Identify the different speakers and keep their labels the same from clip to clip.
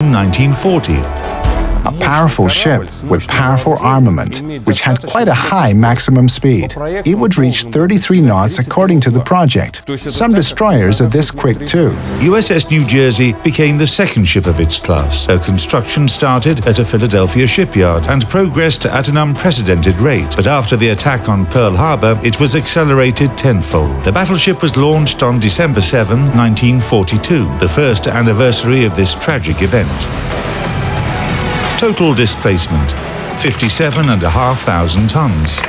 Speaker 1: 1940.
Speaker 2: A powerful ship with powerful armament, which had quite a high maximum speed. It would reach 33 knots according to the project. Some destroyers are this quick too.
Speaker 1: USS New Jersey became the second ship of its class. Her construction started at a Philadelphia shipyard and progressed at an unprecedented rate. But after the attack on Pearl Harbor, it was accelerated tenfold. The battleship was launched on December 7, 1942, the first anniversary of this tragic event. Total displacement, 57,500 tons.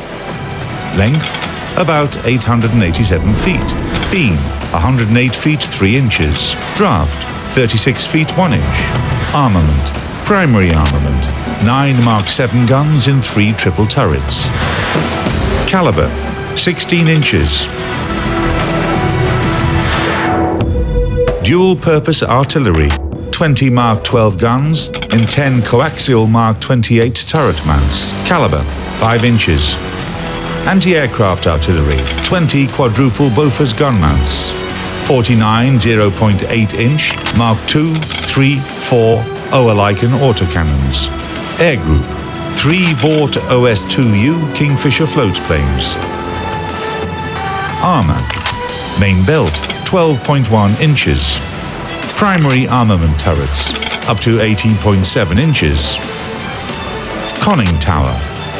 Speaker 1: Length, about 887 feet. Beam, 108 feet 3 inches. Draft, 36 feet 1 inch. Armament, primary armament, 9 Mark 7 guns in 3 triple turrets. Caliber, 16 inches. Dual-purpose artillery, 20 Mark 12 guns in 10 coaxial Mark 28 turret mounts. Caliber, 5 inches. Anti-aircraft artillery, 20 quadruple Bofors gun mounts. 49 0.8 inch Mark 2, 3, 4 Oerlikon autocannons. Air Group, 3 Vought OS-2U Kingfisher floatplanes. Armor, main belt, 12.1 inches. Primary armament turrets, up to 18.7 inches. Conning tower,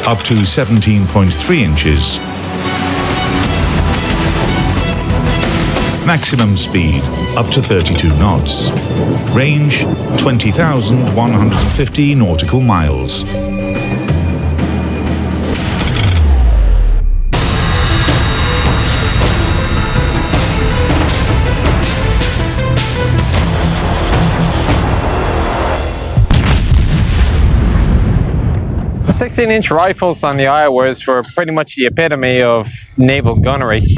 Speaker 1: up to 17.3 inches. Maximum speed, up to 32 knots. Range, 20,150 nautical miles.
Speaker 3: The 16-inch rifles on the Iowas were pretty much the epitome of naval gunnery.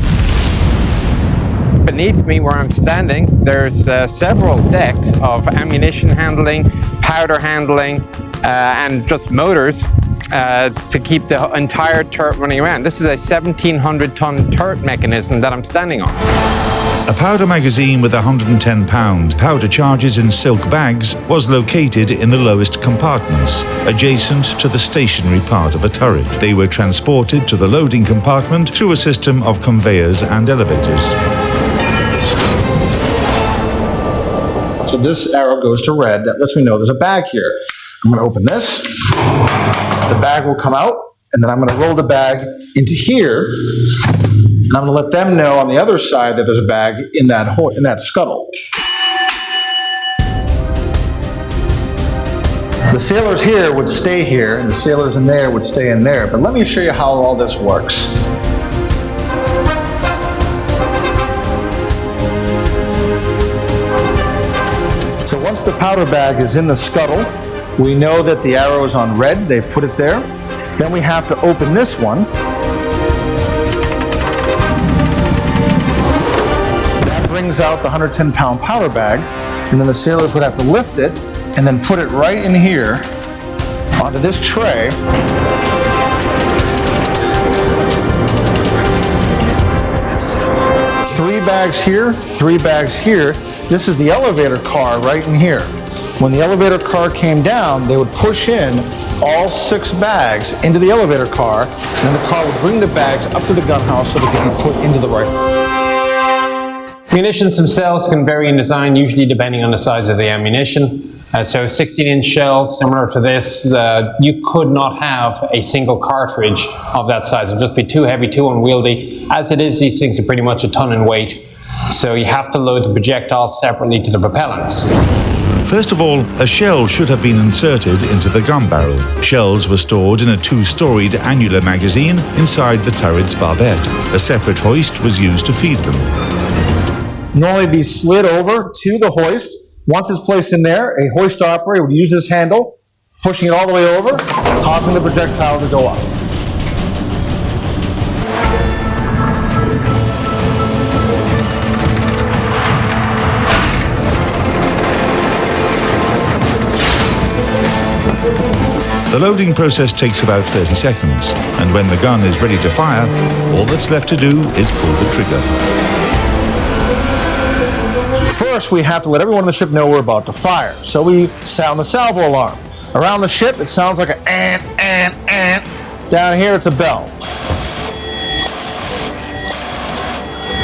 Speaker 3: Beneath me, where I'm standing, there's several decks of ammunition handling, powder handling, and just motors to keep the entire turret running around. This is a 1,700-ton turret mechanism that I'm standing on.
Speaker 1: A powder magazine with 110-pound powder charges in silk bags was located in the lowest compartments, adjacent to the stationary part of a turret. They were transported to the loading compartment through a system of conveyors and elevators.
Speaker 4: So this arrow goes to red. That lets me know there's a bag here. I'm going to open this. The bag will come out, and then I'm going to roll the bag into here. And I'm going to let them know on the other side that there's a bag in that scuttle. The sailors here would stay here, and the sailors in there would stay in there. But let me show you how all this works. So once the powder bag is in the scuttle, we know that the arrow is on red. They've put it there. Then we have to open this one. Brings out the 110-pound powder bag, and then the sailors would have to lift it and then put it right in here onto this tray. Three bags here, 3 bags here. This is the elevator car right in here. When the elevator car came down, they would push in all 6 bags into the elevator car, and then the car would bring the bags up to the gun house so they could be put into the rifle.
Speaker 3: Munitions themselves can vary in design, usually depending on the size of the ammunition. So 16-inch shells, similar to this, you could not have a single cartridge of that size. It would just be too heavy, too unwieldy. As it is, these things are pretty much a ton in weight. So you have to load the projectiles separately to the propellants.
Speaker 1: First of all, a shell should have been inserted into the gun barrel. Shells were stored in a 2-storied annular magazine inside the turret's barbette. A separate hoist was used to feed them.
Speaker 4: Normally be slid over to the hoist. Once it's placed in there, a hoist operator would use this handle, pushing it all the way over, causing the projectile to go up.
Speaker 1: The loading process takes about 30 seconds, and when the gun is ready to fire, all that's left to do is pull the trigger.
Speaker 4: first, we have to let everyone on the ship know we're about to fire. So we sound the salvo alarm. Around the ship, it sounds like an and. Down here, it's a bell.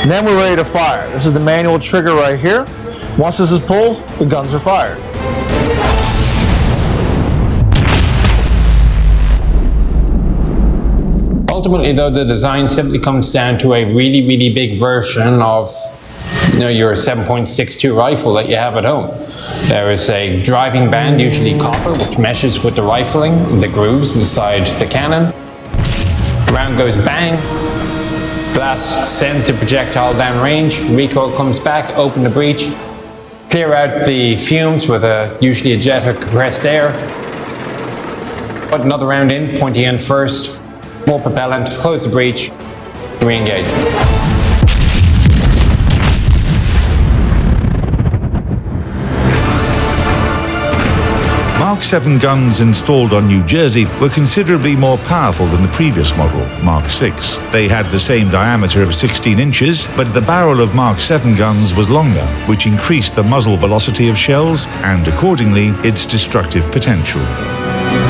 Speaker 4: And then we're ready to fire. This is the manual trigger right here. Once this is pulled, the guns are fired.
Speaker 3: Ultimately, though, the design simply comes down to a really, really big version of your 7.62 rifle that you have at home. There is a driving band, usually copper, which meshes with the rifling, the grooves inside the cannon. The round goes bang, blast sends the projectile down range, recoil comes back, open the breech, clear out the fumes with usually a jet of compressed air, put another round in, pointy end first, more propellant, close the breech, re-engage.
Speaker 1: Mark 7 guns installed on New Jersey were considerably more powerful than the previous model, Mark 6. They had the same diameter of 16 inches, but the barrel of Mark 7 guns was longer, which increased the muzzle velocity of shells and, accordingly, its destructive potential.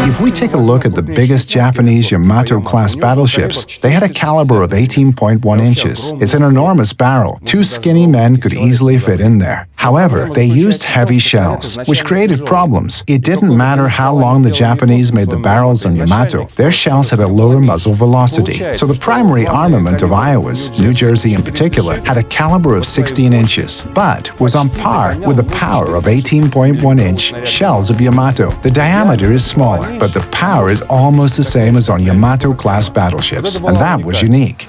Speaker 2: If we take a look at the biggest Japanese Yamato-class battleships, they had a caliber of 18.1 inches. It's an enormous barrel. Two skinny men could easily fit in there. However, they used heavy shells, which created problems. It didn't matter how long the Japanese made the barrels on Yamato, their shells had a lower muzzle velocity. So the primary armament of Iowa's, New Jersey in particular, had a caliber of 16 inches, but was on par with the power of 18.1-inch shells of Yamato. The diameter is smaller, but the power is almost the same as on Yamato-class battleships, and that was unique.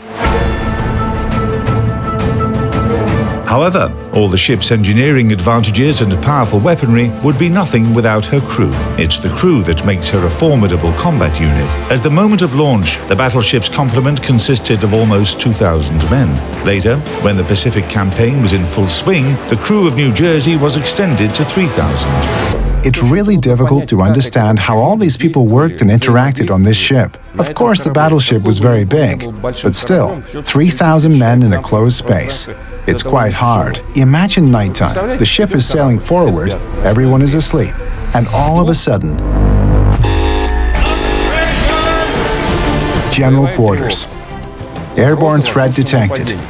Speaker 1: However, all the ship's engineering advantages and powerful weaponry would be nothing without her crew. It's the crew that makes her a formidable combat unit. At the moment of launch, the battleship's complement consisted of almost 2,000 men. Later, when the Pacific campaign was in full swing, the crew of New Jersey was extended to 3,000.
Speaker 2: It's really difficult to understand how all these people worked and interacted on this ship. Of course, the battleship was very big, but still, 3,000 men in a closed space. It's quite hard. Imagine nighttime. The ship is sailing forward, everyone is asleep, and all of a sudden, General Quarters. Airborne threat detected.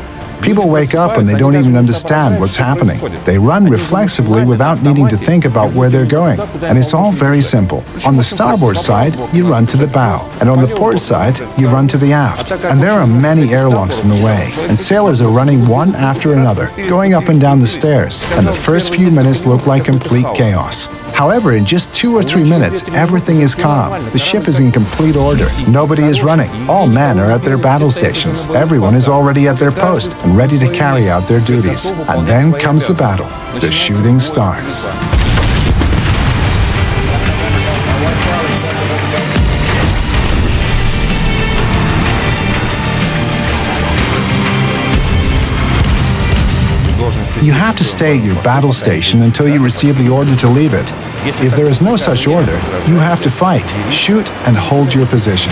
Speaker 2: People wake up and they don't even understand what's happening. They run reflexively without needing to think about where they're going. And it's all very simple. On the starboard side, you run to the bow. And on the port side, you run to the aft. And there are many airlocks in the way. And sailors are running one after another, going up and down the stairs. And the first few minutes look like complete chaos. However, in just 2 or 3 minutes, everything is calm. The ship is in complete order. Nobody is running. All men are at their battle stations. Everyone is already at their post and ready to carry out their duties. And then comes the battle. The shooting starts. You have to stay at your battle station until you receive the order to leave it. If there is no such order, you have to fight, shoot, and hold your position.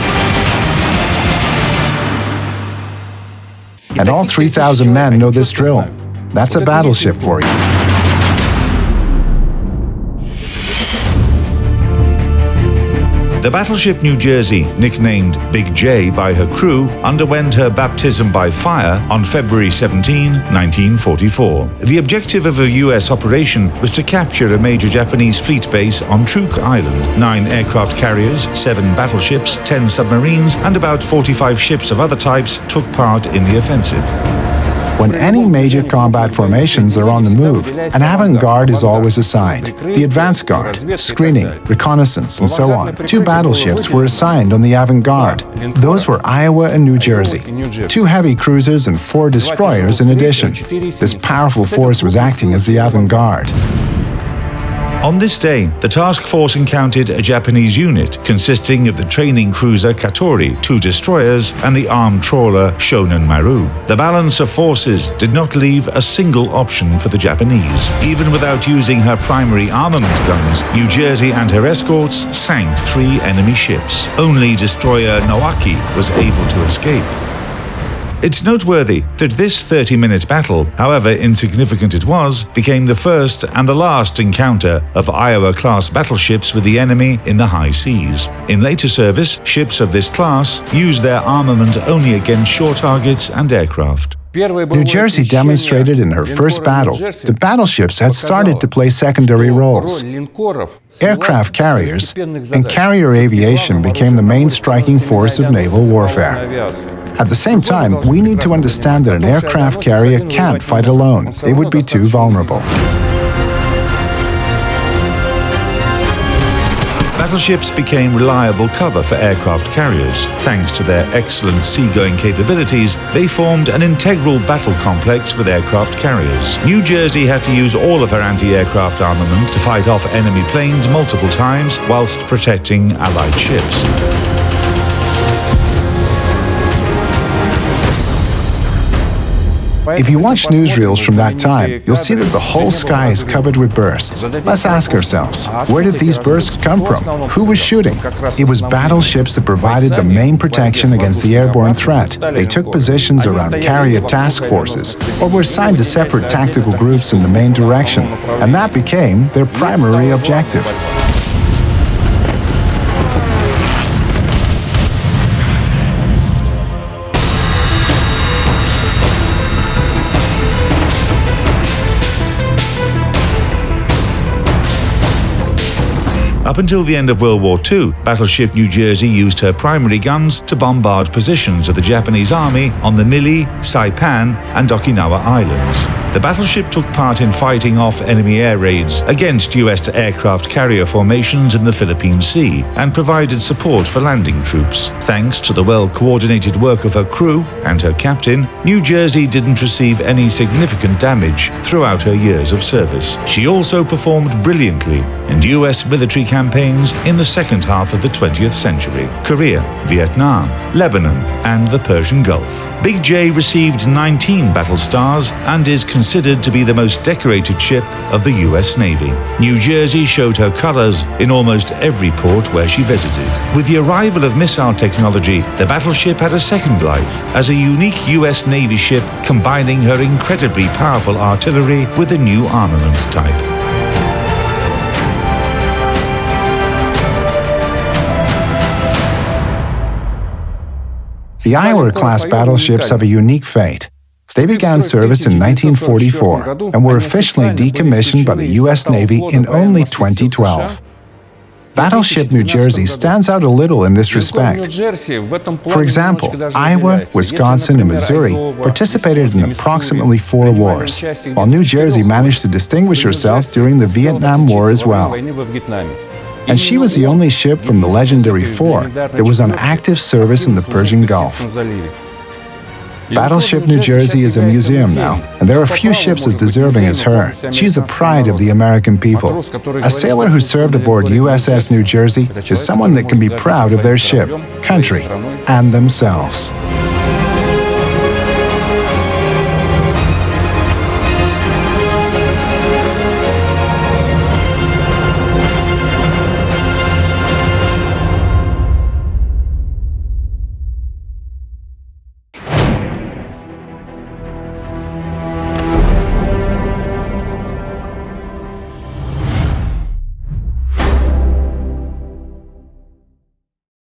Speaker 2: And all 3,000 men know this drill. That's a battleship for you.
Speaker 1: The battleship New Jersey, nicknamed Big J by her crew, underwent her baptism by fire on February 17, 1944. The objective of a U.S. operation was to capture a major Japanese fleet base on Truk Island. 9 aircraft carriers, 7 battleships, 10 submarines, and about 45 ships of other types took part in the offensive.
Speaker 2: When any major combat formations are on the move, an avant-garde is always assigned. The advance guard, screening, reconnaissance, and so on. 2 battleships were assigned on the avant-garde. Those were Iowa and New Jersey. 2 heavy cruisers and 4 destroyers in addition. This powerful force was acting as the avant-garde.
Speaker 1: On this day, the task force encountered a Japanese unit consisting of the training cruiser Katori, 2 destroyers, and the armed trawler Shonan Maru. The balance of forces did not leave a single option for the Japanese. Even without using her primary armament guns, New Jersey and her escorts sank 3 enemy ships. Only destroyer Naoki was able to escape. It's noteworthy that this 30-minute battle, however insignificant it was, became the first and the last encounter of Iowa-class battleships with the enemy in the high seas. In later service, ships of this class used their armament only against shore targets and aircraft.
Speaker 2: New Jersey demonstrated in her first battle that battleships had started to play secondary roles. Aircraft carriers and carrier aviation became the main striking force of naval warfare. At the same time, we need to understand that an aircraft carrier can't fight alone. They would be too vulnerable.
Speaker 1: Battleships became reliable cover for aircraft carriers. Thanks to their excellent seagoing capabilities, they formed an integral battle complex with aircraft carriers. New Jersey had to use all of her anti-aircraft armament to fight off enemy planes multiple times whilst protecting Allied ships.
Speaker 2: If you watch newsreels from that time, you'll see that the whole sky is covered with bursts. Let's ask ourselves, where did these bursts come from? Who was shooting? It was battleships that provided the main protection against the airborne threat. They took positions around carrier task forces, or were assigned to separate tactical groups in the main direction, and that became their primary objective.
Speaker 1: Up until the end of World War II, battleship New Jersey used her primary guns to bombard positions of the Japanese army on the Mili, Saipan, and Okinawa Islands. The battleship took part in fighting off enemy air raids against U.S. aircraft carrier formations in the Philippine Sea and provided support for landing troops. Thanks to the well-coordinated work of her crew and her captain, New Jersey didn't receive any significant damage throughout her years of service. She also performed brilliantly in U.S. military campaigns in the second half of the 20th century: Korea, Vietnam, Lebanon, and the Persian Gulf. Big J received 19 battle stars and is considered to be the most decorated ship of the U.S. Navy. New Jersey showed her colors in almost every port where she visited. With the arrival of missile technology, the battleship had a second life as a unique U.S. Navy ship combining her incredibly powerful artillery with a new armament type.
Speaker 2: The Iowa-class battleships have a unique fate. They began service in 1944 and were officially decommissioned by the U.S. Navy in only 2012. Battleship New Jersey stands out a little in this respect. For example, Iowa, Wisconsin, and Missouri participated in approximately 4 wars, while New Jersey managed to distinguish herself during the Vietnam War as well. And she was the only ship from the legendary 4 that was on active service in the Persian Gulf. Battleship New Jersey is a museum now, and there are few ships as deserving as her. She is the pride of the American people. A sailor who served aboard USS New Jersey is someone that can be proud of their ship, country, and themselves.